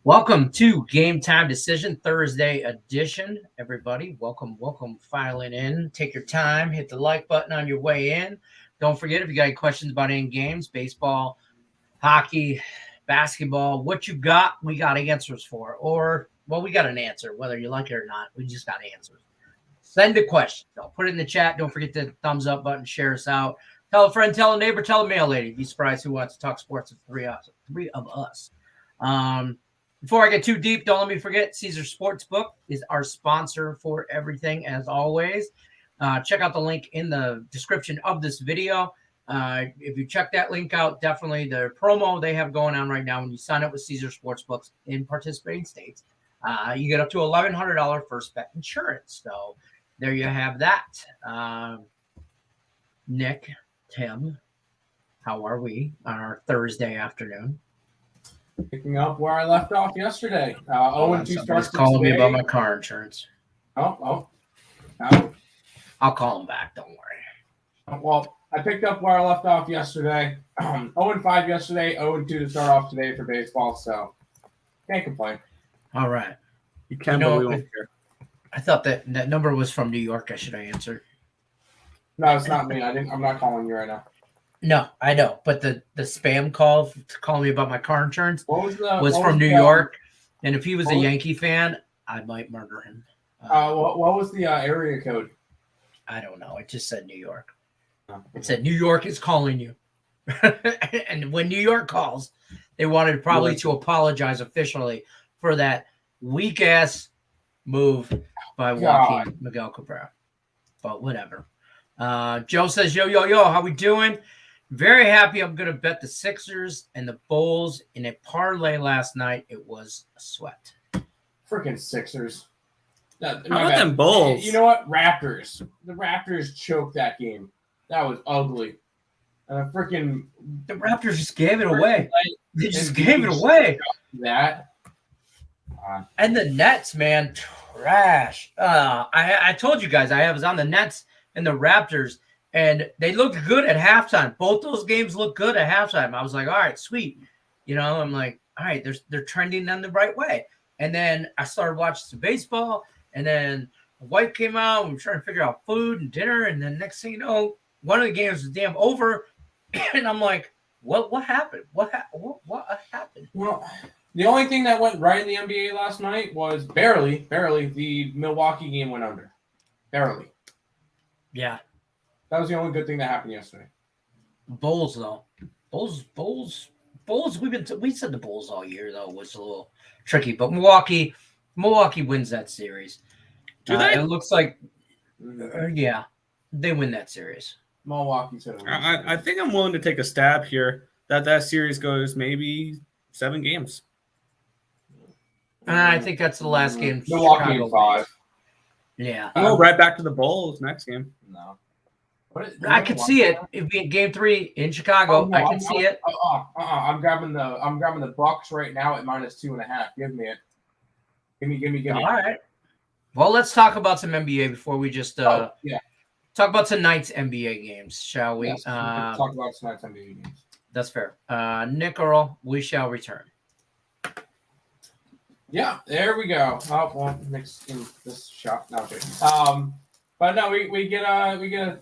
Welcome to Game Time Decision Thursday edition, everybody. Welcome, filing in. Take your time, hit the like button on your way in. Don't forget, if you got any questions about any games, baseball, hockey, basketball, what you got, we got answers for. Or, well, we got an answer, whether you like it or not. We just got answers. Send a question. I'll put it in the chat. Don't forget the thumbs up button. Share us out. Tell a friend, tell a neighbor, tell a mail lady. Be surprised who wants to talk sports with three of us. Before I get too deep, don't let me forget, Caesar Sportsbook is our sponsor for everything, as always. Check out the link in the description of this video. If you check that link out, definitely the promo they have going on right now when you sign up with Caesar Sportsbooks in participating states, you get up to $1,100 first bet insurance. So there you have that. Nick, Tim, how are we on our Thursday afternoon? Picking up where I left off yesterday. 0-2 starts calling me about my car insurance. Oh. I'll call him back. Don't worry. Well, I picked up where I left off yesterday. 0-5 yesterday, 0-2 to start off today for baseball, so can't complain. All right. You can, but we won't care. I thought that number was from New York. I should have answered. No, it's not me. I'm not calling you right now. No, I know, but the spam call to call me about my car insurance was from New the, York, and if he was a Yankee fan, I might murder him. What was the area code? I don't know. It just said New York. Oh. It said New York is calling you, and when New York calls, they wanted probably to apologize officially for that weak ass move by Joaquin Miguel Cabrera. But whatever. Joe says, yo, how we doing? Very happy. I'm going to bet the Sixers and the Bulls in a parlay last night. It was a sweat. Freaking Sixers. How about them Bulls? You know what? Raptors. The Raptors choked that game. That was ugly. The Raptors just gave it away. They just gave it away. That. And the Nets, man, trash. I told you guys I was on the Nets and the Raptors, and they looked good at halftime. Both those games looked good at halftime. I was like, all right, sweet. I'm like, all right, they're trending in the right way. And then I started watching some baseball, and then my wife came out, and we were trying to figure out food and dinner, and then next thing you know, one of the games was damn over, and I'm like, what happened? What happened? Well, the only thing that went right in the NBA last night was barely, the Milwaukee game went under. Barely. Yeah. That was the only good thing that happened yesterday. Bulls, though. Bulls. We said the Bulls all year, though, was a little tricky. But Milwaukee wins that series. Do they? It looks like, yeah, they win that series. Milwaukee said it. I think I'm willing to take a stab here that series goes maybe 7 games. I think that's the last game. Milwaukee in 5. Yeah. Go right back to the Bulls next game. No. I could see it. It'd be in Game 3 in Chicago. I can see it. I'm grabbing the Bucks right now at -2.5. Give me it. Give me. All right. Well, let's talk about some NBA before we just talk about tonight's NBA games, shall we? Yes, we can talk about tonight's NBA games. That's fair. Nick Earl, we shall return. Yeah, there we go. Oh, well, next in this shot. No, okay. But no, we get a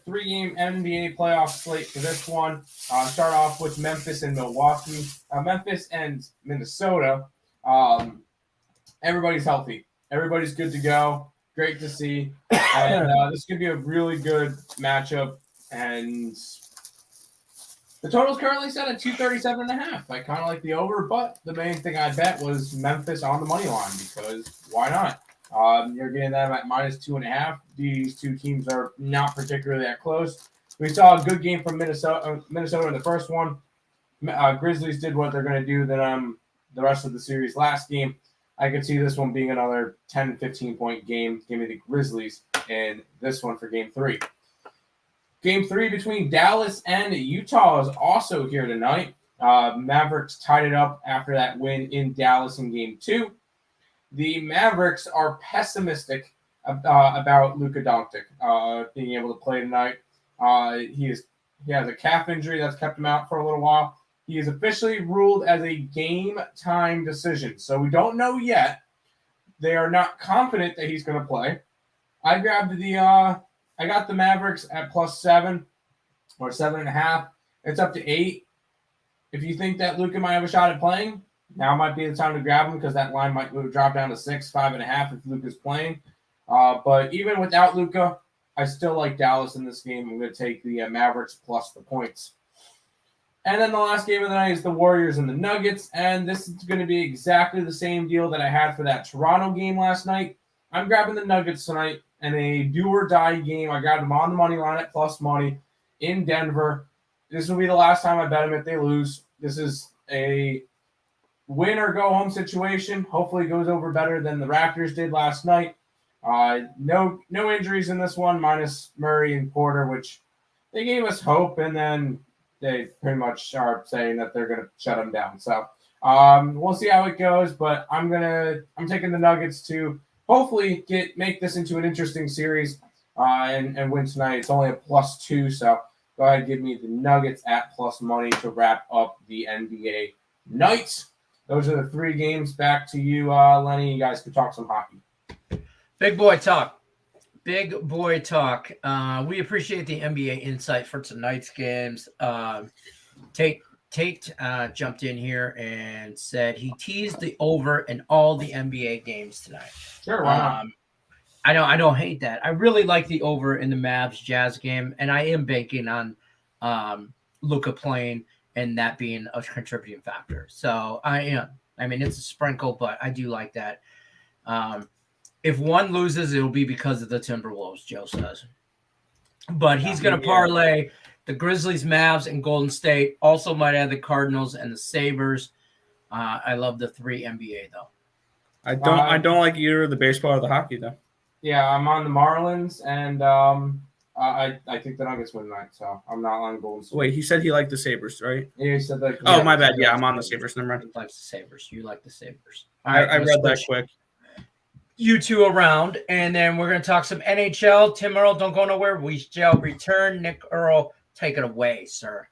3-game NBA playoff slate for this one. Start off with Memphis and Milwaukee. Memphis and Minnesota. Everybody's healthy. Everybody's good to go. Great to see. And this could be a really good matchup. And the total's currently set at 237.5. I kind of like the over, but the main thing I bet was Memphis on the money line because why not? You're getting them at -2.5. These two teams are not particularly that close. We saw a good game from Minnesota in the first one. Grizzlies did what they're going to do than the rest of the series last game. I could see this one being another 10, 15-point game. Give me the Grizzlies in this one for Game 3. Game 3 between Dallas and Utah is also here tonight. Mavericks tied it up after that win in Dallas in Game 2. The Mavericks are pessimistic about Luka Doncic being able to play tonight. He has a calf injury that's kept him out for a little while. He is officially ruled as a game time decision. So we don't know yet. They are not confident that he's going to play. I got the Mavericks at +7 or 7.5. It's up to 8. If you think that Luka might have a shot at playing, now might be the time to grab him because that line might drop down to 6, 5.5 if Luka's playing. But even without Luka, I still like Dallas in this game. I'm going to take the Mavericks plus the points. And then the last game of the night is the Warriors and the Nuggets. And this is going to be exactly the same deal that I had for that Toronto game last night. I'm grabbing the Nuggets tonight in a do-or-die game. I got them on the money line at plus money in Denver. This will be the last time I bet them if they lose. This is a win-or-go-home situation. Hopefully it goes over better than the Raptors did last night. No injuries in this one, minus Murray and Porter, which they gave us hope, and then they pretty much are saying that they're going to shut them down. So we'll see how it goes, but I'm taking the Nuggets to hopefully make this into an interesting series and win tonight. It's only a +2, so go ahead and give me the Nuggets at plus money to wrap up the NBA night. Those are the 3 games. Back to you, Lenny. You guys can talk some hockey. Big boy talk. Big boy talk. We appreciate the NBA insight for tonight's games. Tate jumped in here and said he teased the over in all the NBA games tonight. Sure, why not? I don't hate that. I really like the over in the Mavs Jazz game, and I am banking on Luka playing and that being a contributing factor. So I mean it's a sprinkle, but I do like that. If one loses, it'll be because of the Timberwolves, Joe says. But he's going to parlay the Grizzlies, Mavs, and Golden State. Also might add the Cardinals and the Sabres. I love the 3 NBA, though. I don't like either the baseball or the hockey, though. Yeah, I'm on the Marlins, and I think the Nuggets win tonight, so I'm not on Golden State. Wait, he said he liked the Sabres, right? Yeah, he said that. Oh, my bad. Yeah, I'm on the Sabres. Never mind. He likes the Sabres. You like the Sabres. I read that quick. You two around, and then we're going to talk some NHL. Tim Earl, don't go nowhere. We shall return. Nick Earl, take it away, sir.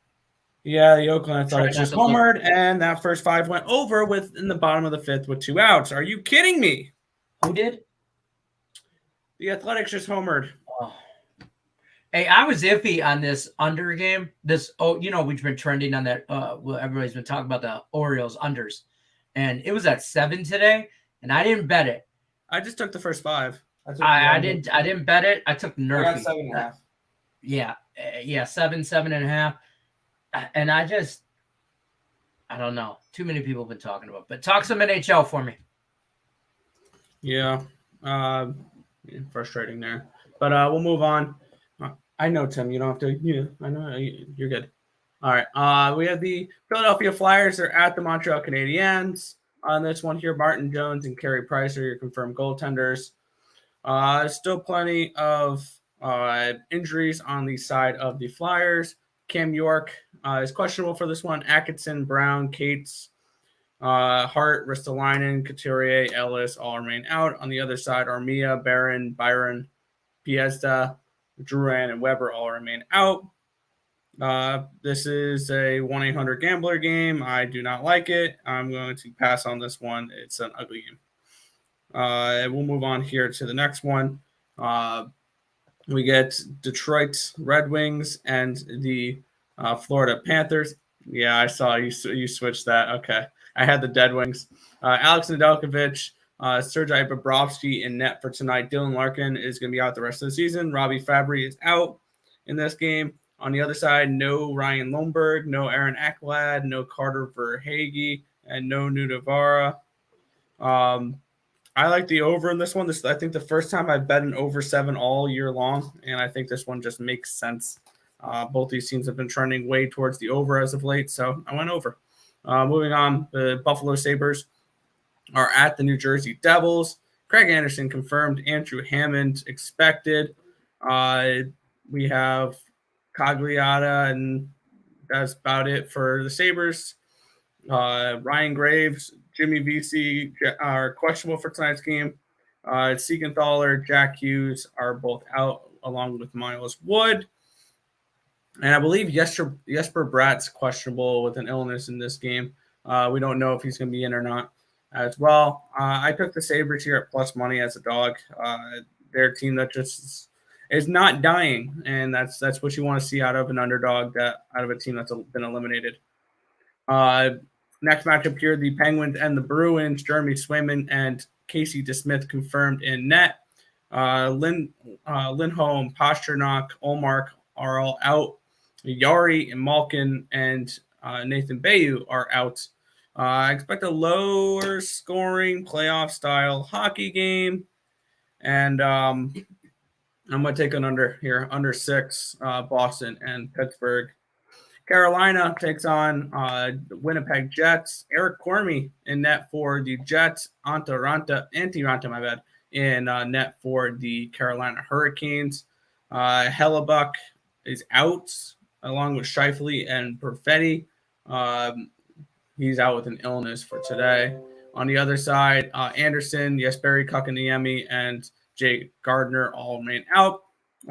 Yeah, the Oakland Athletics just homered, and that first 5 went over in the bottom of the 5th with 2 outs. Are you kidding me? Who did? The Athletics just homered. Oh. Hey, I was iffy on this under game. We've been trending on that. Everybody's been talking about the Orioles unders, and it was at 7 today, and I didn't bet it. I just took the first 5. I didn't bet it. I took Nerfy. I got 7.5. Yeah, 7.5. And I don't know. Too many people have been talking about it. But talk some NHL for me. Yeah. Frustrating there. But we'll move on. I know, Tim. You don't have to. I know. You're good. All right. We have the Philadelphia Flyers. They're at the Montreal Canadiens. On this one here, Martin Jones and Carey Price are your confirmed goaltenders. Still plenty of injuries on the side of the Flyers. Cam York is questionable for this one. Atkinson, Brown, Cates, Hart, Ristolainen, Couturier, Ellis all remain out. On the other side, Armia, Barron, Byron, Piesta, Drouin, and Weber all remain out. This is a 1-800-GAMBLER game. I do not like it. I'm going to pass on this one. It's an ugly game. We'll move on here to the next one. We get Detroit Red Wings and the Florida Panthers. Yeah, I saw you switched that. Okay. I had the Dead Wings. Alex Nedeljkovic, Sergei Bobrovsky in net for tonight. Dylan Larkin is going to be out the rest of the season. Robbie Fabry is out in this game. On the other side, no Ryan Lomberg, no Aaron Ekblad, no Carter Verhaeghe, and no Nudavara. I like the over in this one. I think the first time I've bet an over 7 all year long, and I think this one just makes sense. Both these teams have been trending way towards the over as of late, so I went over. Moving on, the Buffalo Sabres are at the New Jersey Devils. Craig Anderson confirmed. Andrew Hammond expected. We have Cagliata, and that's about it for the Sabres. Ryan Graves, Jimmy Vesey are questionable for tonight's game. Siegenthaler, Jack Hughes are both out, along with Miles Wood. And I believe Jesper Bratt's questionable with an illness in this game. We don't know if he's going to be in or not as well. I took the Sabres here at plus money as a dog. They're a team that just is not dying, and that's what you want to see out of an underdog, that out of a team that's been eliminated. Next matchup here, the Penguins and the Bruins. Jeremy Swayman and Casey DeSmith confirmed in net. Lindholm, Pasternak, Olmark are all out. Yari and Malkin and Nathan Bayou are out. I expect a lower scoring playoff style hockey game. And I'm going to take an under here, under 6, Boston and Pittsburgh. Carolina takes on Winnipeg Jets. Eric Cormy in net for the Jets. Antti Ranta, my bad, in net for the Carolina Hurricanes. Hellebuck is out along with Scheifele and Perfetti. He's out with an illness for today. On the other side, Anderson, Jesperi Kotkaniemi, and Jake Gardner all remain out.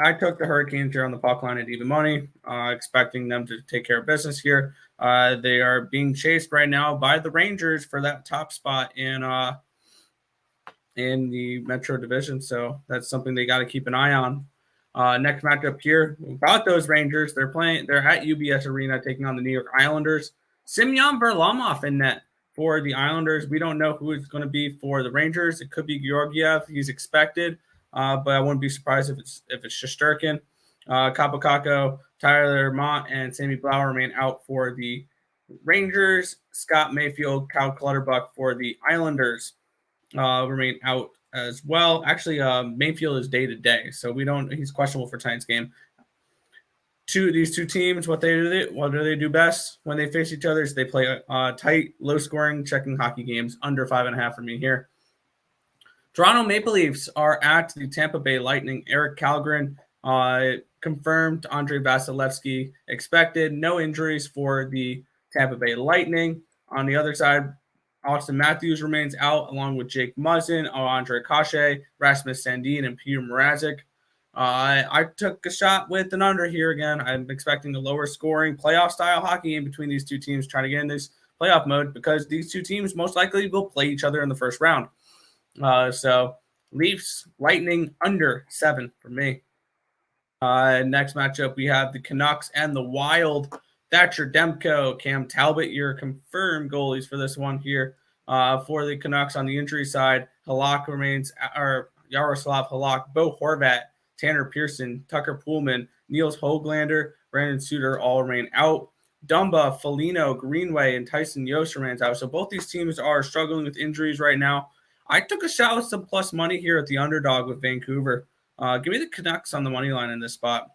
I took the Hurricanes here on the puck line at even money, expecting them to take care of business here. They are being chased right now by the Rangers for that top spot in the Metro Division, so that's something they got to keep an eye on. Next matchup here, about those Rangers, they're at UBS Arena taking on the New York Islanders. Semyon Varlamov in net for the Islanders. We don't know who it's going to be for the Rangers. It could be Georgiev. He's expected. But I wouldn't be surprised if it's Shesterkin. Kapokako, Tyler Mott, and Sammy Blau remain out for the Rangers. Scott Mayfield, Cal Clutterbuck for the Islanders remain out as well. Actually, Mayfield is day-to-day, so he's questionable for tonight's game. These two teams, what do they do best when they face each other? Is they play tight, low-scoring, checking hockey games, under 5.5 for me here. Toronto Maple Leafs are at the Tampa Bay Lightning. Eric Kallgren confirmed. Andre Vasilevsky expected. No injuries for the Tampa Bay Lightning. On the other side, Austin Matthews remains out, along with Jake Muzzin, Andre Kashe, Rasmus Sandin, and Peter Mrazek. I took a shot with an under here again. I'm expecting a lower scoring playoff-style hockey game between these two teams, trying to get in this playoff mode, because these two teams most likely will play each other in the first round. So Leafs, Lightning, under 7 for me. Next matchup, we have the Canucks and the Wild. Thatcher Demko, Cam Talbot, your confirmed goalies for this one here. For the Canucks on the injury side, Yaroslav Halak, Bo Horvat, Tanner Pearson, Tucker Poolman, Niels Höglander, Brandon Suter all remain out. Dumba, Foligno, Greenway, and Tyson Yost remains out. So both these teams are struggling with injuries right now. I took a shot with some plus money here at the underdog with Vancouver. Give me the Canucks on the money line in this spot.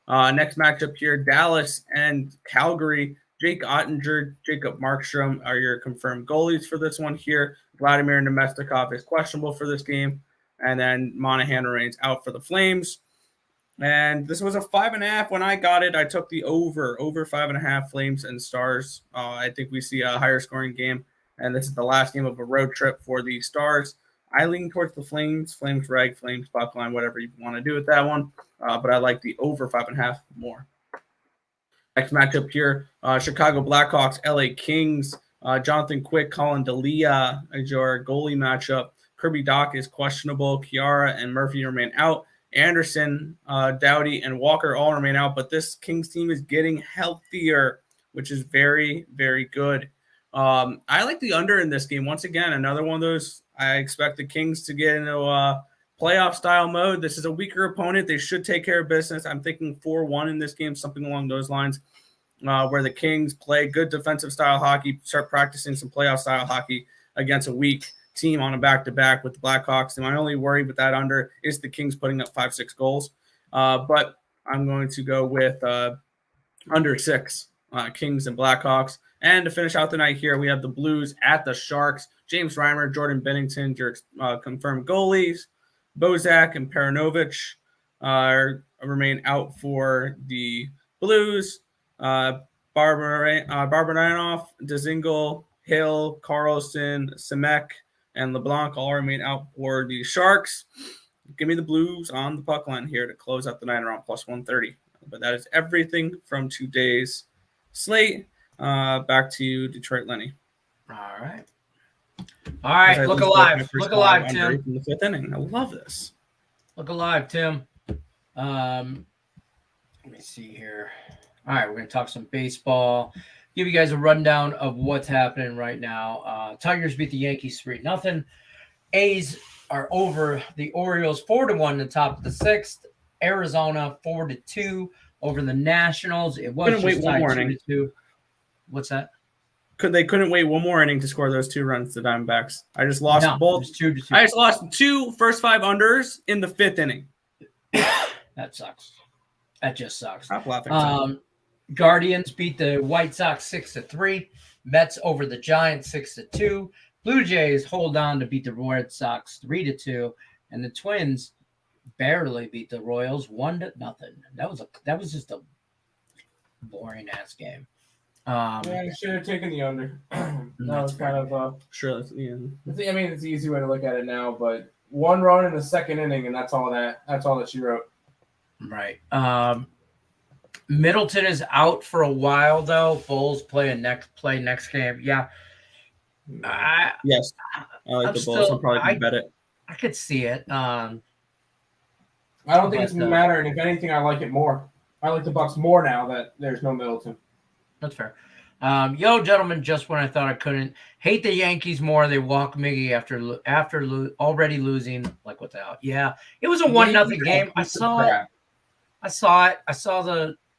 Next matchup here, Dallas and Calgary. Jake Ottinger, Jacob Markstrom are your confirmed goalies for this one here. Vladimir Nemestikov is questionable for this game. And then Monahan remains out for the Flames. And this was a 5.5 when I got it. I took the over 5.5 Flames and Stars. I think we see a higher scoring game. And this is the last game of a road trip for the Stars. I lean towards the Flames reg, Flames puck line, whatever you want to do with that one. But I like the over 5.5 more. Next matchup here, Chicago Blackhawks, LA Kings. Jonathan Quick, Colin D'Elia is your goalie matchup. Kirby Doc is questionable. Chiara and Murphy remain out. Anderson, Doughty, and Walker all remain out. But this Kings team is getting healthier, which is very, very good. I like the under in this game. Once again, another one of those. I expect the Kings to get into a playoff-style mode. This is a weaker opponent. They should take care of business. I'm thinking 4-1 in this game, something along those lines, where the Kings play good defensive-style hockey, start practicing some playoff-style hockey against a weak team on a back-to-back with the Blackhawks. And my only worry with that under is the Kings putting up 5-6 goals. But I'm going to go with under 6, Kings and Blackhawks. And to finish out the night here, we have the Blues at the Sharks. James Reimer, Jordan Bennington, your confirmed goalies. Bozak and Paranovich remain out for the Blues. Barbanov, Dzingel, Hill, Carlson, Semek, and LeBlanc all remain out for the Sharks. Give me the Blues on the puck line here to close out the night around plus 130. But that is everything from today's slate. Back to you, Detroit Lenny. All right. All right. Look alive. Look alive, Tim. In the 5th inning. I love this. Look alive, Tim. Let me see here. All right, we're going to talk some baseball. Give you guys a rundown of what's happening right now. Tigers beat the Yankees 3-0. A's are over the Orioles 4-1 in the top of the 6th. Arizona 4-2 over the Nationals. It was couldn't wait one more inning. 2-2. What's that? They couldn't wait one more inning to score those 2 runs to Diamondbacks. I just lost both. 2-2. I just lost 2 first 5 unders in the 5th inning. That sucks. That just sucks. Stop laughing. Guardians beat the White Sox 6-3. Mets over the Giants 6-2. Blue Jays hold on to beat the Red Sox 3-2, and the Twins barely beat the Royals 1-0. That was just a boring ass game. Yeah, I should have taken the under. That was kind of sure. Yeah. I mean, it's the easy way to look at it now, but 1 run in the 2nd inning, and that's all that she wrote. Right. Middleton is out for a while though. Bulls play next game. Yeah. Yes. I like the Bulls. I'll probably bet it. I could see it. I don't think it's going to matter, and if anything, I like it more. I like the Bucks more now that there's no Middleton. That's fair. Gentlemen, just when I thought I couldn't. Hate the Yankees more. They walk Miggy after already losing. Like, what the hell? Yeah. It was a 1-0 game. I saw it. I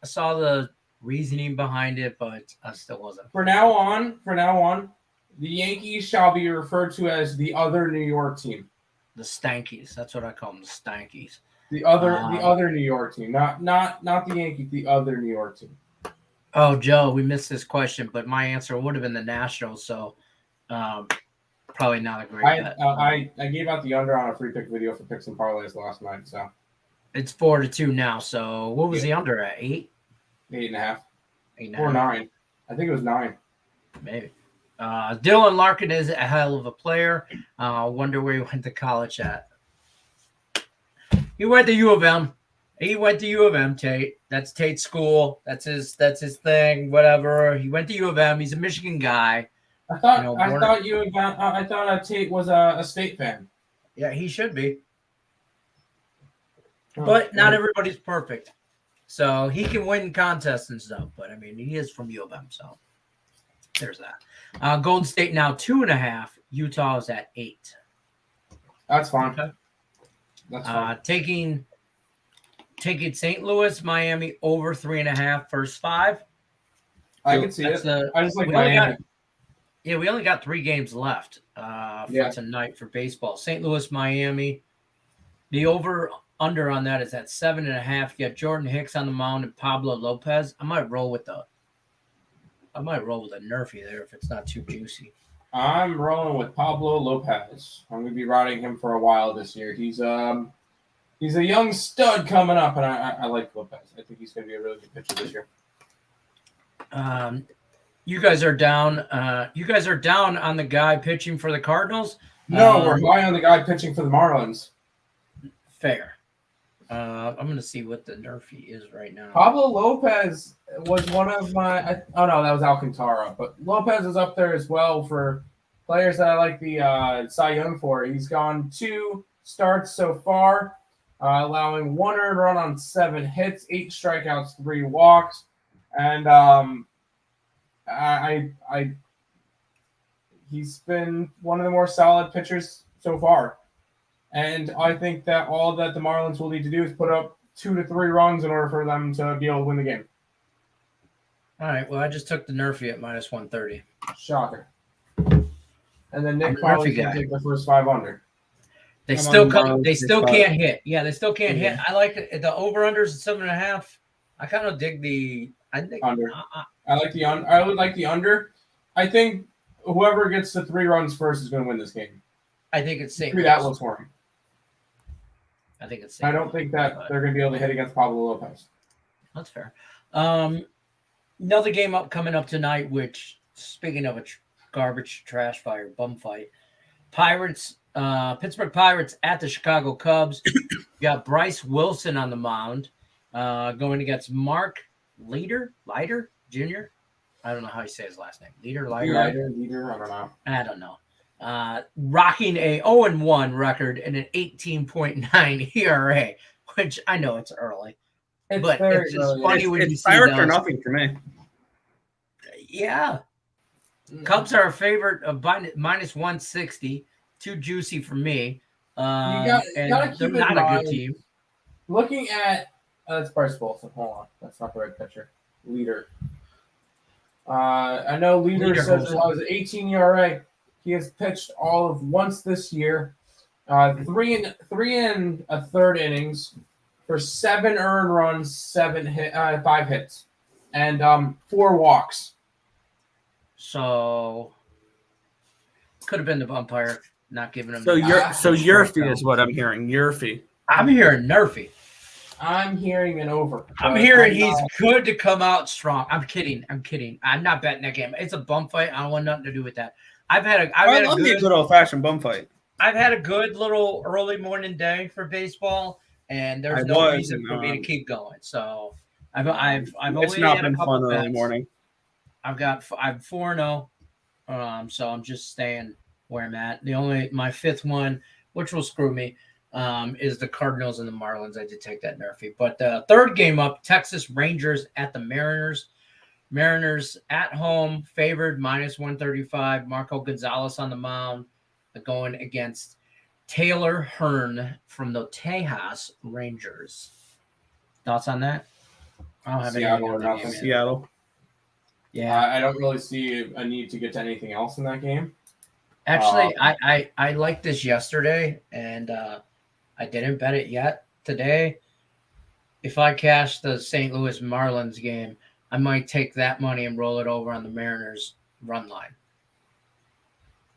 saw the reasoning behind it, but I still wasn't. From now on, the Yankees shall be referred to as the other New York team. The Stankies. That's what I call them, the Stankies. The other New York team. Not the Yankees, the other New York team. Oh, Joe, we missed this question, but my answer would have been the Nationals, so probably not a great bet. I gave out the under on a free pick video for picks and parlays last night, so it's 4-2 now. So what was the under at? 8? 8.5. 8.5. Or 9. I think it was 9. Maybe. Dylan Larkin is a hell of a player. Wonder where he went to college at. He went to U of M. He went to U of M, Tate. That's Tate's school. That's his thing. Whatever. He went to U of M. He's a Michigan guy. I thought Tate was a State fan. Yeah, he should be. But not everybody's perfect. So he can win contests and stuff. But I mean, he is from U of M, so there's that. Golden State now 2.5. Utah is at 8. That's fine. Okay. That's fine. Taking St. Louis, Miami over 3.5 first 5. I can see it. I just like Miami. We only got 3 games left for tonight for baseball. St. Louis, Miami. The over-under on that is at 7.5. You got Jordan Hicks on the mound and Pablo Lopez. I might roll with a Nerfy there if it's not too juicy. I'm rolling with Pablo Lopez. I'm going to be riding him for a while this year. He's a young stud coming up, and I like Lopez. I think he's going to be a really good pitcher this year. You guys are down. You guys are down on the guy pitching for the Cardinals. No, we're high on the guy pitching for the Marlins. Fair. I'm going to see what the Nerfy is right now. Pablo Lopez was one of my. Oh no, that was Alcantara. But Lopez is up there as well for players that I like the Cy Young for. He's gone 2 starts so far. Allowing 1 earned run on 7 hits, 8 strikeouts, 3 walks, and he's been one of the more solid pitchers so far. And I think that all that the Marlins will need to do is put up 2 to 3 runs in order for them to be able to win the game. All right. Well, I just took the Nerfy at -130. Shocker. And then Nick probably can take the first 5 under. They still can't hit. Yeah, they still can't hit. I like the over-unders at 7.5. I kind of dig under. I like the under. I would like the under. I think whoever gets to 3 runs first is going to win this game. I think it's St. Louis. That was for him. I think it's. I don't think that they're going to be able to hit against Pablo Lopez. That's fair. Another game coming up tonight, which, speaking of a garbage, trash fire, bum fight, Pittsburgh Pirates at the Chicago Cubs. You got Bryce Wilson on the mound. going against Mark Leader Jr. I don't know how you say his last name. Leader, I don't know. Rocking a 0-1 record and an 18.9 ERA, which I know it's early. But it's just funny when you see Pirates or those. nothing for me. Yeah. Cubs are a favorite of minus 160. Too juicy for me. Gotta and they're keep not in a mind, good team. Looking at that's Bryce Wilson. Hold on, that's not the right pitcher. Leader. I know Leader says it was an 18 ERA. He has pitched all of once this year. 3 and a third innings for 7 earned runs, 5 hits, and 4 walks. So could have been the umpire not giving him. So Yurfie is what I'm hearing. Yurfie. I'm hearing Nerfy. I'm hearing an over. I'm hearing he's good to come out strong. I'm kidding. I'm not betting that game. It's a bum fight. I don't want nothing to do with that. I love a good old-fashioned bum fight. I've had a good little early morning day for baseball, and there's no reason for me to keep going. So I've it's only not had been a couple fun early bets. morning. I'm 4-0. So I'm just staying where I'm at. My fifth one, which will screw me, is the Cardinals and the Marlins. I did take that Nerfy. But the third game up, Texas Rangers at the Mariners. Mariners at home, favored minus 135. Marco Gonzalez on the mound, going against Taylor Hearn from the Tejas Rangers. Thoughts on that? I don't have Seattle or nothing. Seattle. Yeah, I don't really see a need to get to anything else in that game. Actually, I liked this yesterday, and I didn't bet it yet today. If I cash the St. Louis Marlins game, I might take that money and roll it over on the Mariners run line.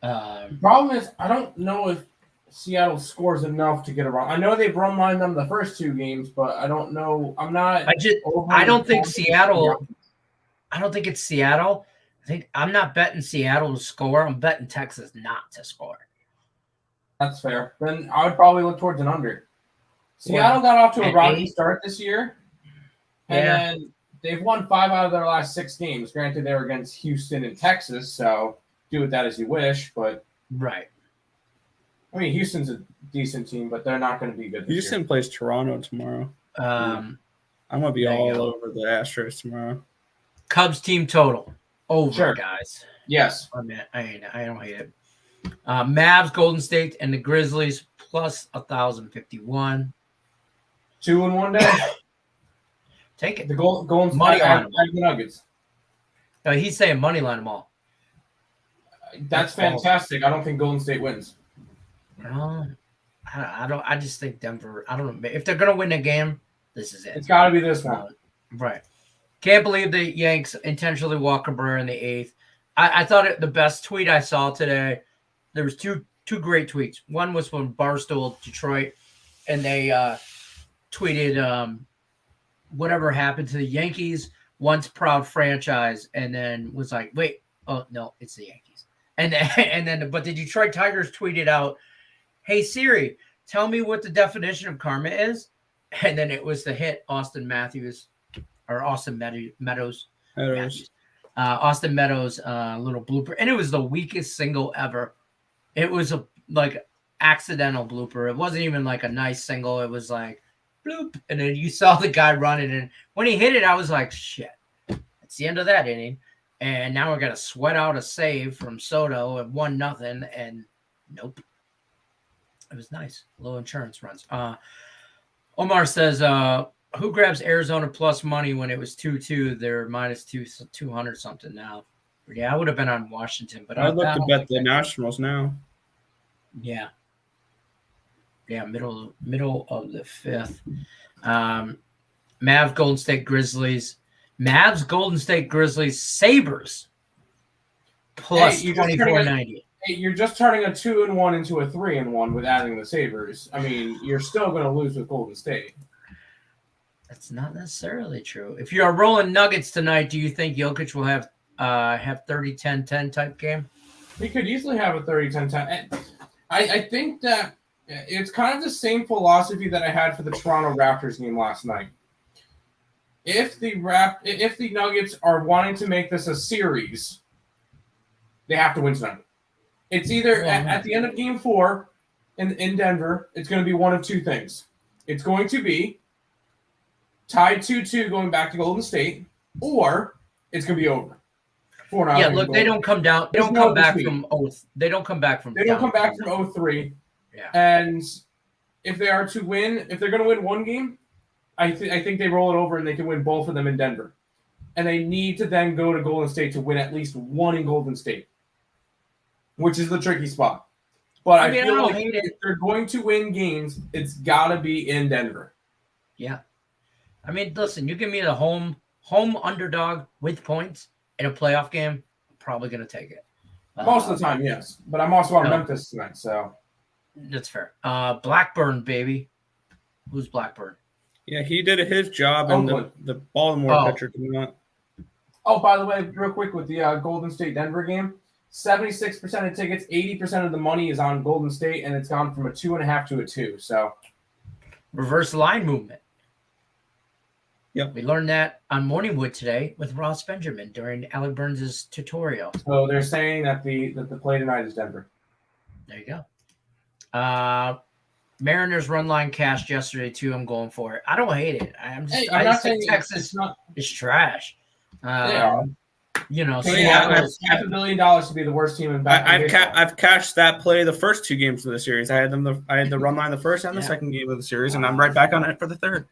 The problem is, I don't know if Seattle scores enough to get around. I know they've run lined them the first 2 games, but I don't know. I don't think Seattle. I don't think it's Seattle. I'm not betting Seattle to score. I'm betting Texas not to score. That's fair. Then I would probably look towards an under. Seattle got off to a rocky start this year, and then they've won 5 out of their last 6 games. Granted, they were against Houston and Texas, so do with that as you wish. But right. I mean, Houston's a decent team, but they're not going to be good this Houston year. plays Toronto tomorrow. I'm going to be all over the Astros tomorrow. Cubs team total. Over, guys. Yes. I don't hate it. Mavs, Golden State, and the Grizzlies plus 1,051. 2 in one day. Take it. The Golden money State the Nuggets. He's saying money line them all. That's fantastic. I don't think Golden State wins. I don't. I just think Denver. I don't know if they're gonna win a game. This is it. It's got to be this one. Right. Can't believe the Yanks intentionally walk Cabrera in the 8th. I thought the best tweet I saw today. There was two great tweets. One was from Barstool Detroit, and they tweeted whatever happened to the Yankees, once proud franchise, and then was like, wait, oh no, it's the Yankees. And then but the Detroit Tigers tweeted out, hey Siri, tell me what the definition of karma is. And then it was the hit Austin Meadows. Austin Meadows, little blooper, and it was the weakest single ever. It was a accidental blooper. It wasn't even like a nice single. It was like bloop, and then you saw the guy running, and when he hit it, I was like, shit, it's the end of that inning, and now we're gonna sweat out a save from Soto at 1-0, and nope, it was nice. Low insurance runs. Omar says, who grabs Arizona plus money when it was 2-2? They're minus 200 something now. Yeah, I would have been on Washington, but I'd look to bet the Nationals now. Yeah, middle of the 5th. Mavs, Golden State Grizzlies. Mavs, Golden State Grizzlies, Sabres plus 24.90. Hey, you're just turning a 2-1 into a 3-1 with adding the Sabres. I mean, you're still going to lose with Golden State. That's not necessarily true. If you are rolling Nuggets tonight, do you think Jokic will have 30-10-10 type game? He could easily have a 30-10-10. I think that it's kind of the same philosophy that I had for the Toronto Raptors game last night. if the Nuggets are wanting to make this a series, they have to win tonight. It's either at the end of Game 4 in Denver, it's going to be one of two things. It's going to be tied 2-2 going back to Golden State, or it's going to be over. Yeah, look, they don't come down. They don't come back from 0-3. Yeah. And if they are to win, if they're going to win one game, I think they roll it over and they can win both of them in Denver. And they need to then go to Golden State to win at least one in Golden State, which is the tricky spot. But I feel like if they're going to win games, it's got to be in Denver. Yeah. I mean, listen, you give me the home underdog with points in a playoff game, I'm probably going to take it. Most of the time, yes. But I'm also on Memphis tonight, so. That's fair. Blackburn, baby. Who's Blackburn? Yeah, he did his job, and the Baltimore pitcher did not. Oh, by the way, real quick with the Golden State Denver game, 76% of tickets, 80% of the money is on Golden State, and it's gone from a 2.5 to a 2. So, reverse line movement. Yep. We learned that on Morningwood today with Ross Benjamin during Alec Burns' tutorial. So they're saying that the play tonight is Denver. There you go. Mariners run line cashed yesterday too. I'm going for it. I don't hate it. I just think Texas is trash. You know, $500 million to be the worst team in baseball. I've cashed that play the first two games of the series. I had the run line the first and the second game of the series, and I'm right back on it for the third.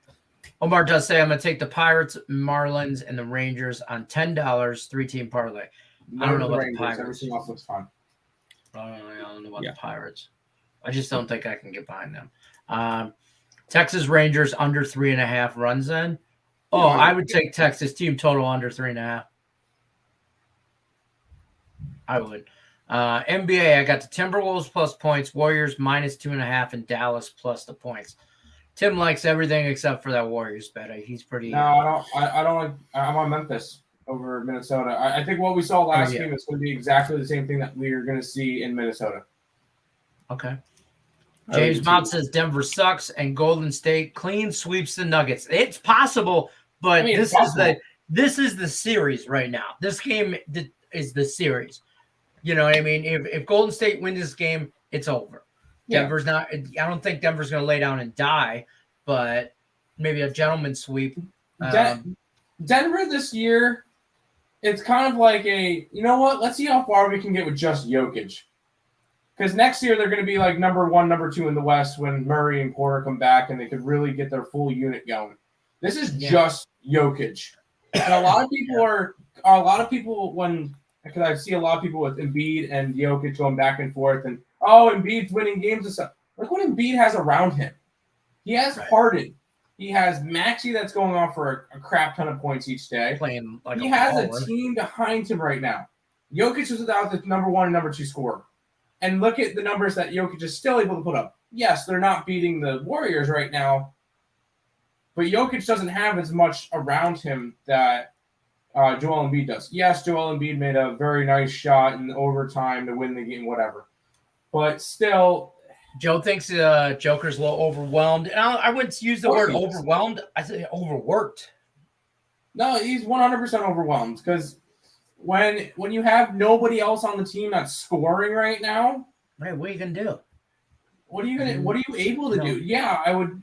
Omar does say I'm going to take the Pirates, Marlins, and the Rangers on $10 3-team parlay. I don't know about the Pirates. Everything else looks fine. I don't know about the Pirates. I just don't think I can get behind them. Texas Rangers under 3.5 runs in. Oh, I would take Texas team total under 3.5. I would. NBA, I got the Timberwolves plus points, Warriors minus 2.5, and Dallas plus the points. Tim likes everything except for that Warriors bet. He's pretty. No, I don't like. I'm on Memphis over Minnesota. I think what we saw last game is going to be exactly the same thing that we are going to see in Minnesota. Okay. James Mount says Denver sucks and Golden State clean sweeps the Nuggets. It's possible, but this is the series right now. This game is the series. You know what I mean? If Golden State wins this game, it's over. Denver's not. I don't think Denver's going to lay down and die, but maybe a gentleman's sweep. Denver this year, it's kind of like you know what? Let's see how far we can get with just Jokic. Because next year they're going to be like number 1, number 2 in the West when Murray and Porter come back and they could really get their full unit going. This is just Jokic. And a lot of people because I see a lot of people with Embiid and Jokic going back and forth and Embiid's winning games and stuff. Look what Embiid has around him. He has Harden. He has Maxey that's going off for a crap ton of points each day. He has a team behind him right now. Jokic was without the number 1 and number 2 scorer. And look at the numbers that Jokic is still able to put up. Yes, they're not beating the Warriors right now, but Jokic doesn't have as much around him that Joel Embiid does. Yes, Joel Embiid made a very nice shot in overtime to win the game, whatever. But still, Joe thinks Joker's a little overwhelmed. And I wouldn't use the word overwhelmed. I say overworked. No, he's 100% overwhelmed because when you have nobody else on the team that's scoring right now, right? What are you gonna do? What are you able to do? Yeah, I would.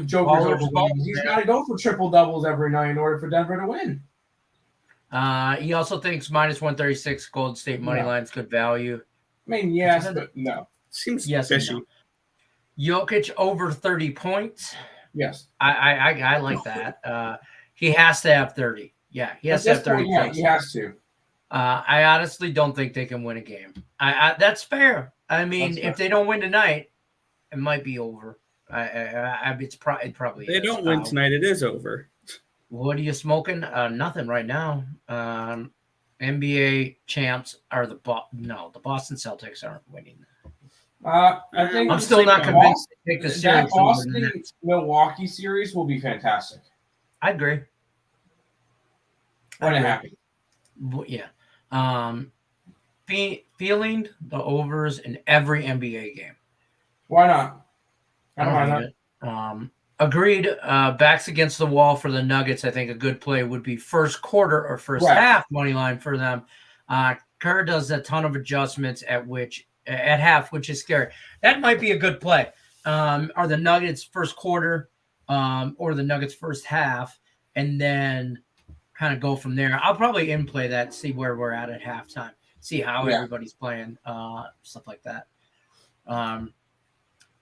Joker's overwhelmed. He's got to go for triple doubles every night in order for Denver to win. He also thinks minus 136 Golden State money line's good value. I mean, yes, but no. Seems fishy. No. Jokic over 30 points. Yes. I like that. He has to have 30. Yeah, he has to have 30 points. He has to. I honestly don't think they can win a game. That's fair. I mean, if they don't win tonight, it might be over. It probably they don't win tonight. It is over. What are you smoking? Nothing right now. NBA champs are the Boston Celtics aren't winning. I think I'm still not convinced to take the series. That Boston-Milwaukee series will be fantastic. I agree. When it happens. Yeah. Feeling the overs in every NBA game. Why not? I don't mind that. Agreed. Backs against the wall for the Nuggets. I think a good play would be first quarter or first Right. half money line for them. Kerr does a ton of adjustments at half, which is scary. That might be a good play. Are the Nuggets first quarter or the Nuggets first half, and then kind of go from there. I'll probably in play that, see where we're at halftime, see how everybody's playing, stuff like that.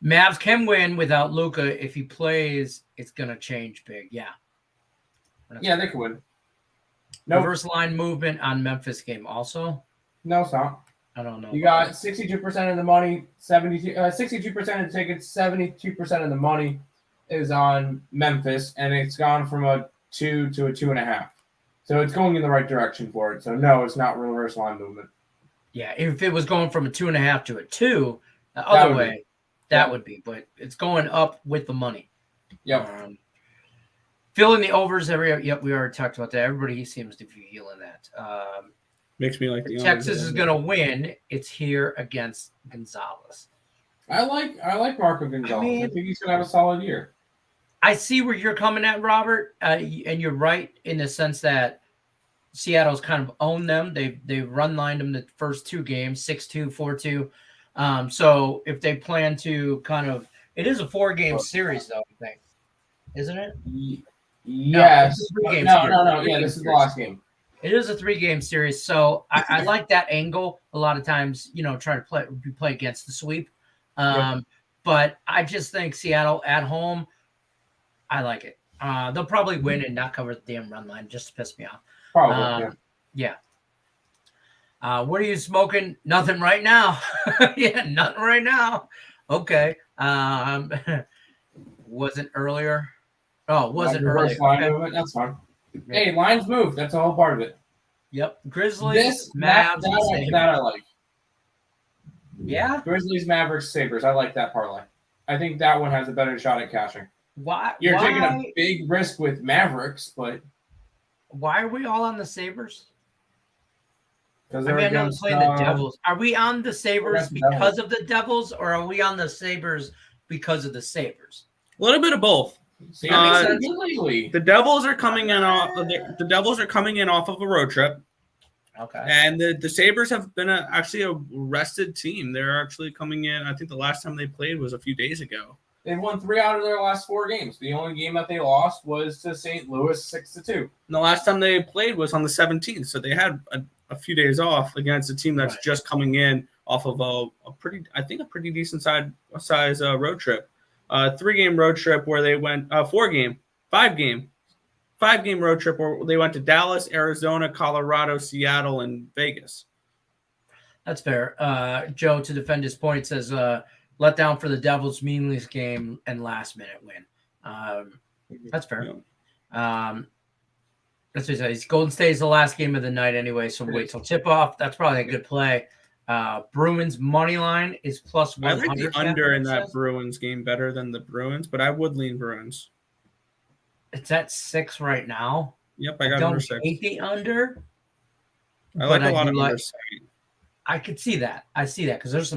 Mavs can win without Luka. If he plays, it's going to change big. Yeah. Yeah, they could win. No Reverse line movement on Memphis game also. No, it's not. I don't know. You got 62% of the money, 62% of the tickets, 72% of the money is on Memphis, and it's gone from a 2 to a 2.5. So it's going in the right direction for it. So no, it's not reverse line movement. Yeah, if it was going from a 2.5 to a 2, the other way, that would be. But it's going up with the money. Yep. Filling the overs Yep, we already talked about that. Everybody seems to be feeling that. Makes me like the Texas is going to win. It's here against Gonzalez. I like Marco Gonzalez. I think he's going to have a solid year. I see where you're coming at, Robert, and you're right in the sense that Seattle's kind of owned them. They've run lined them the first two games, 6-2, 4-2. So if they plan to kind of, it is a 4-game series, though, I think, isn't it? Yes. No. Yeah, this is the last game. It is a 3-game series, so I like that angle. A lot of times, try to play against the sweep. But I just think Seattle at home, I like it. They'll probably win and not cover the damn run line just to piss me off. Probably, yeah. What are you smoking? Nothing right now. Yeah, nothing right now. Okay. Wasn't earlier. Oh, wasn't earlier. Line movement, that's fine. Hey, lines move. That's a whole part of it. Yep. Grizzlies, Mavs, that I like. Yeah. Grizzlies, Mavericks, Sabres. I like that parlay. I think that one has a better shot at cashing. Why? You're taking a big risk with Mavericks, but why are we all on the Sabres? Because I know they're playing the Devils. Are we on the Sabres because of the Devils, or are we on the Sabres because of the Sabres? A little bit of both. The Devils are coming in off. The Devils are coming in off of a road trip. Okay. And the Sabres have been actually a rested team. They're actually coming in. I think the last time they played was a few days ago. They've won 3 out of their last 4 games. The only game that they lost was to St. Louis 6-2. And the last time they played was on the 17th. So they had a few days off against a team that's just coming in off of a pretty decent size road trip. 3-game road trip where they went 5-game road trip where they went to Dallas, Arizona, Colorado, Seattle, and Vegas. That's fair. Joe, to defend his point, says let down for the Devils meaningless game and last minute win. That's fair. Yeah. That's what he says. Golden State is the last game of the night anyway, so wait till tip off. That's probably a good play. Bruins money line is plus 100. I like the under in that Bruins game better than the Bruins, but I would lean Bruins. It's at 6 right now. Yep, I got under 6. I hate the under. I like a lot of under. I could see that. I see that because there's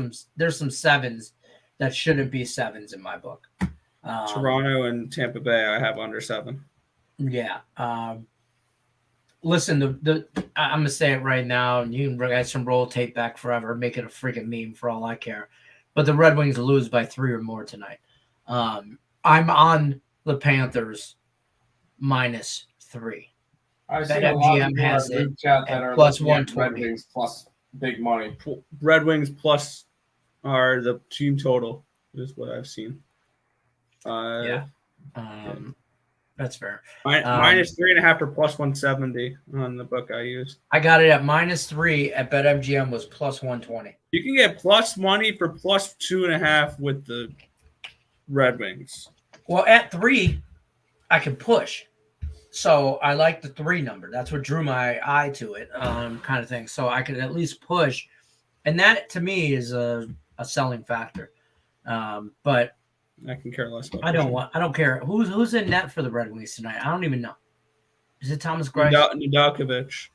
some 7s that shouldn't be 7s in my book. Toronto and Tampa Bay, I have under 7. Yeah. Listen, I'm gonna say it right now, and you guys can roll tape back forever, make it a freaking meme for all I care. But the Red Wings lose by 3 or more tonight. I'm on the Panthers -3. I see a lot of people has it chat that are plus 120. Red Wings plus big money. Red Wings plus are the team total is what I've seen. That's fair. Minus 3.5 for plus 170 on the book I used. I got it at -3 at BetMGM was plus 120. You can get plus money for plus 2.5 with the Red Wings. Well, at 3, I can push. So I like the 3 number. That's what drew my eye to it, kind of thing. So I could at least push. And that, to me, is a selling factor. But I can care less about I don't care. Who's in net for the Red Wings tonight? I don't even know. Is it Thomas Greiss? Nedeljkovic.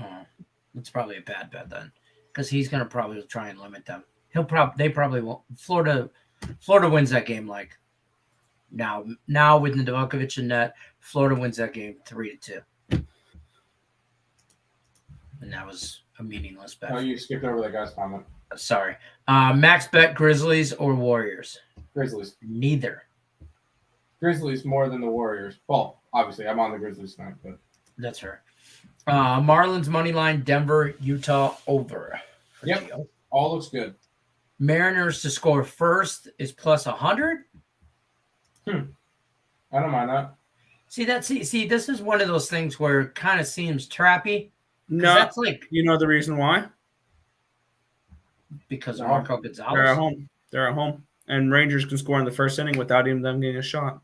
Oh, that's probably a bad bet then. Because he's gonna probably try and limit them. They probably won't. Florida wins that game like Now with Nedeljkovic in net, Florida wins that game 3-2. And that was a meaningless bet. No, you skipped over that guy's comment. Sorry. Max bet Grizzlies or Warriors? Grizzlies. Neither. Grizzlies more than the Warriors. Well, obviously, I'm on the Grizzlies tonight, but That's right. Marlins money line, Denver, Utah over. Yep. Gio. All looks good. Mariners to score first is plus 100. I don't mind that. See, this is one of those things where it kind of seems trappy. No, That's like you know the reason why? because of No. Marco They're at Gonzalez. home. They're at home. And Rangers can score in the first inning without even them getting a shot.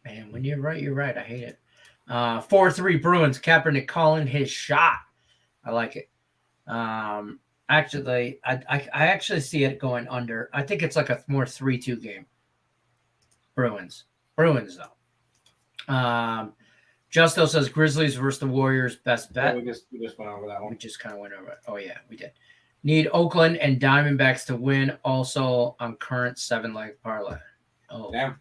Man, when you're right, you're right. I hate it. 4-3 Bruins. Kaepernick calling his shot. I like it. Actually, I actually see it going under. I think it's like a more 3-2 game. Bruins though. Justo says Grizzlies versus the Warriors. Best bet. Yeah, we just went over that We one. just kind of went over it. Oh yeah, we did. Need Oakland and Diamondbacks to win. Also on current 7-leg parlay. Oh, Damn.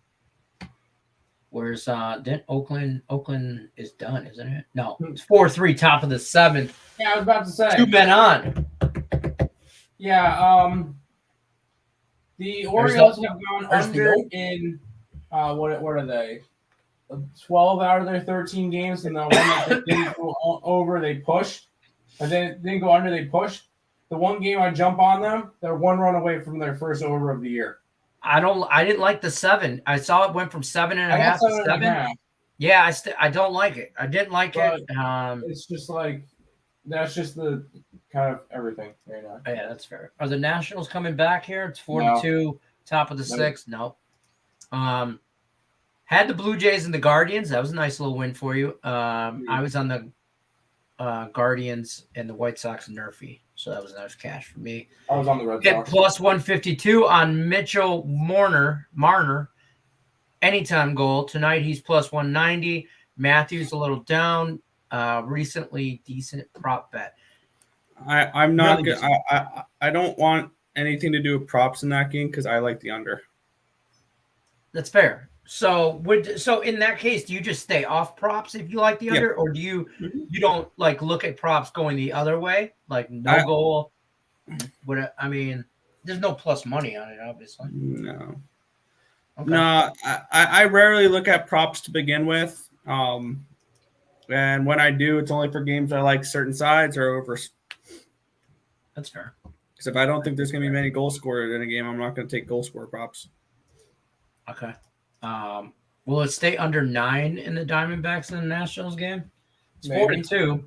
where's then Oakland is done, isn't it? No, it's 4-3, top of the 7th. Yeah, I was about to say. 2 men on. Yeah, the Orioles have gone there's the under Oak. in what are they? 12 out of their 13 games, and the one that they didn't go over, they pushed. And then didn't go under, they pushed. The one game I jump on them, they're 1 run away from their first over of the year. I didn't like the 7. I saw it went from 7.5 to 7. Yeah, I don't like it. I didn't like it. It's just like that's just the kind of everything right now. Yeah, that's fair. Are the Nationals coming back here? It's 4-2, top of the 6th. Nope. Had the Blue Jays and the Guardians. That was a nice little win for you. I was on the Guardians and the White Sox nerfy, so that was nice cash for me. I was on the Red Get Sox. plus 152 on Mitchell Marner. Anytime goal. Tonight he's plus 190. Matthews a little down. Recently decent prop bet. I'm not Really good. I don't want anything to do with props in that game because I like the under. That's fair. So in that case, do you just stay off props if you like the under, or do you don't like look at props going the other way, like goal? What I mean, there's no plus money on it, obviously. No. Okay. No, I rarely look at props to begin with. And when I do, it's only for games I like certain sides or overs. That's fair. Because if I don't think there's going to be many goal scorers in a game, I'm not going to take goal scorer props. Okay. Will it stay under 9 in the Diamondbacks in the Nationals game? It's Maybe. 4-2.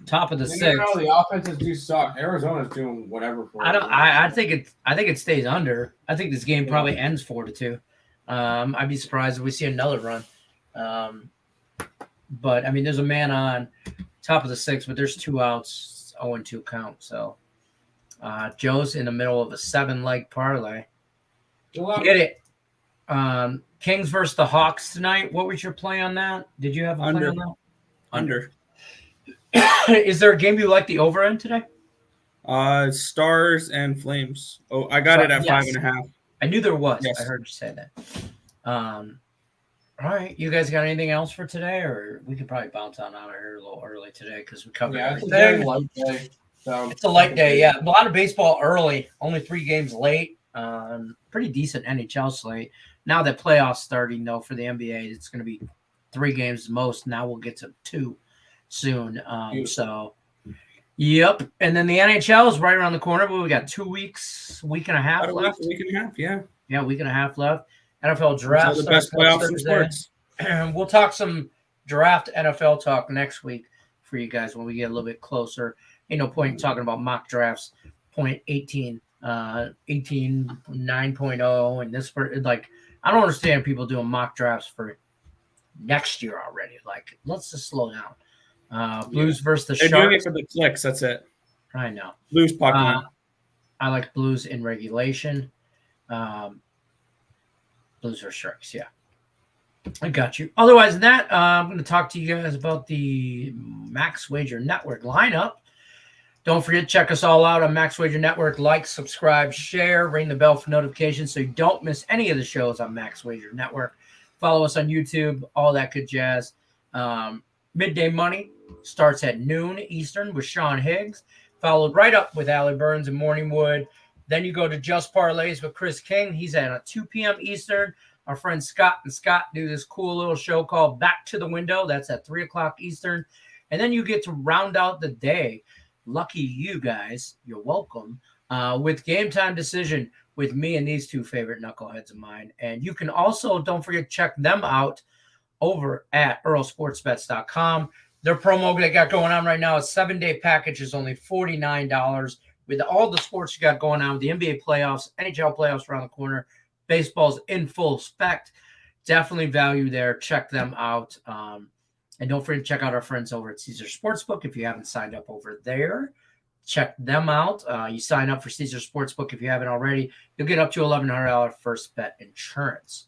Top of the You 6th. know, the offenses do suck. Arizona's doing whatever for it. I think it stays under. I think this game probably ends 4-2. I'd be surprised if we see another run. But I mean, there's a man on top of the 6th, but there's 2 outs, 0-2 count. So Joe's in the middle of a 7-leg parlay. Get it. Kings versus the Hawks tonight. What was your play on that? Did you have a play on that? Under. Is there a game you like the over in today? Stars and Flames. Oh, I got it at 5.5. I knew there was. Yes. I heard you say that. All right. You guys got anything else for today? Or we could probably bounce on out of here a little early today because we covered Yeah, it's a everything. very light day. So It's a light day, yeah. A lot of baseball early, only 3 games late. Pretty decent NHL slate. Now that playoffs starting, though, for the NBA, it's going to be 3 games most. Now we'll get to 2 soon. So, yep. And then the NHL is right around the corner, but we got 2 weeks, week and a half left. Week and a half, yeah. Yeah, week and a half left. NFL draft. The best playoffs in sports. We'll talk some draft NFL talk next week for you guys when we get a little bit closer. Ain't no point in talking about mock drafts. Point 18, 9.0, and this like I don't understand people doing mock drafts for next year already. Like, let's just slow down. Blues versus the They're Sharks. doing it for the clicks. That's it. I know. Blues puck line. I like Blues in regulation. Blues or Sharks, yeah. I got you. Otherwise than that, I'm going to talk to you guys about the Max Wager Network lineup. Don't forget to check us all out on Max Wager Network. Like, subscribe, share, ring the bell for notifications so you don't miss any of the shows on Max Wager Network. Follow us on YouTube, all that good jazz. Midday Money starts at noon Eastern with Sean Higgs, followed right up with Allie Burns and Morningwood. Then you go to Just Parlays with Chris King. He's at 2 p.m. Eastern. Our friend Scott and Scott do this cool little show called Back to the Window. That's at 3 o'clock Eastern. And then you get to round out the day. Lucky you guys. You're welcome. With Game Time Decision with me and these two favorite knuckleheads of mine. And you can also, don't forget, check them out over at earlsportsbets.com. Their promo they got going on right now is 7-day package is only $49. With all the sports you got going on, with the NBA playoffs, NHL playoffs around the corner, baseball's in full spec. Definitely value there. Check them out. And don't forget to check out our friends over at Caesar Sportsbook. If you haven't signed up over there, check them out. You sign up for Caesar Sportsbook if you haven't already. You'll get up to $1,100 first bet insurance.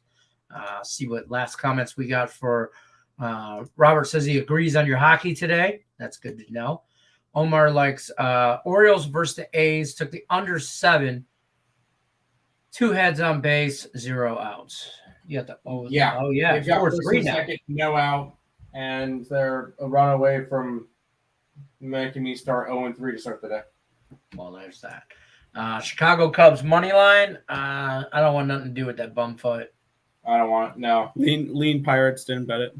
See what last comments we got for Robert says he agrees on your hockey today. That's good to know. Omar likes Orioles versus the A's. Took the under 7. 2 heads on base, 0 outs. You got the yeah. Oh yeah. They've got first and second, no out, and they're a run away from making me start 0-3 to start the day. Well, there's that. Chicago Cubs money line. I don't want nothing to do with that bum foot. I don't want no. Lean Pirates didn't bet it.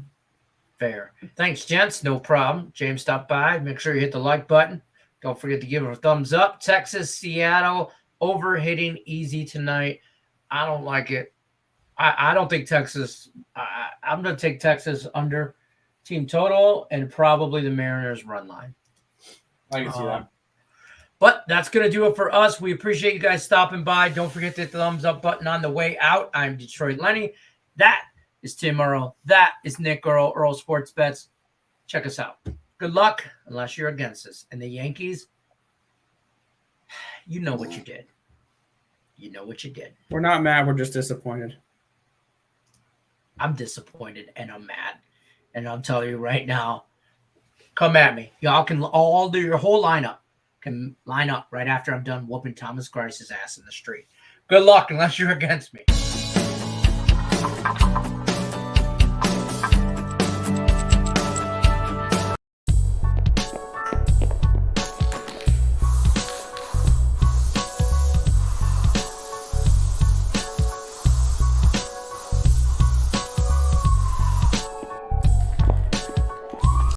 Fair. Thanks, gents. No problem. James stopped by. Make sure you hit the like button. Don't forget to give it a thumbs up. Texas, Seattle, over hitting easy tonight. I don't like it. I don't think Texas. I'm going to take Texas under team total and probably the Mariners run line. I can see that. But that's going to do it for us. We appreciate you guys stopping by. Don't forget the thumbs up button on the way out. I'm Detroit Lenny. That is Tim Earl. That is Nick Earl, Earl Sports Bets. Check us out. Good luck, unless you're against us. And the Yankees, you know what you did. You know what you did. We're not mad. We're just disappointed. I'm disappointed and I'm mad. And I'm telling you right now, come at me. Y'all can all do your whole lineup. Can line up right after I'm done whooping Thomas Grice's ass in the street. Good luck, unless you're against me.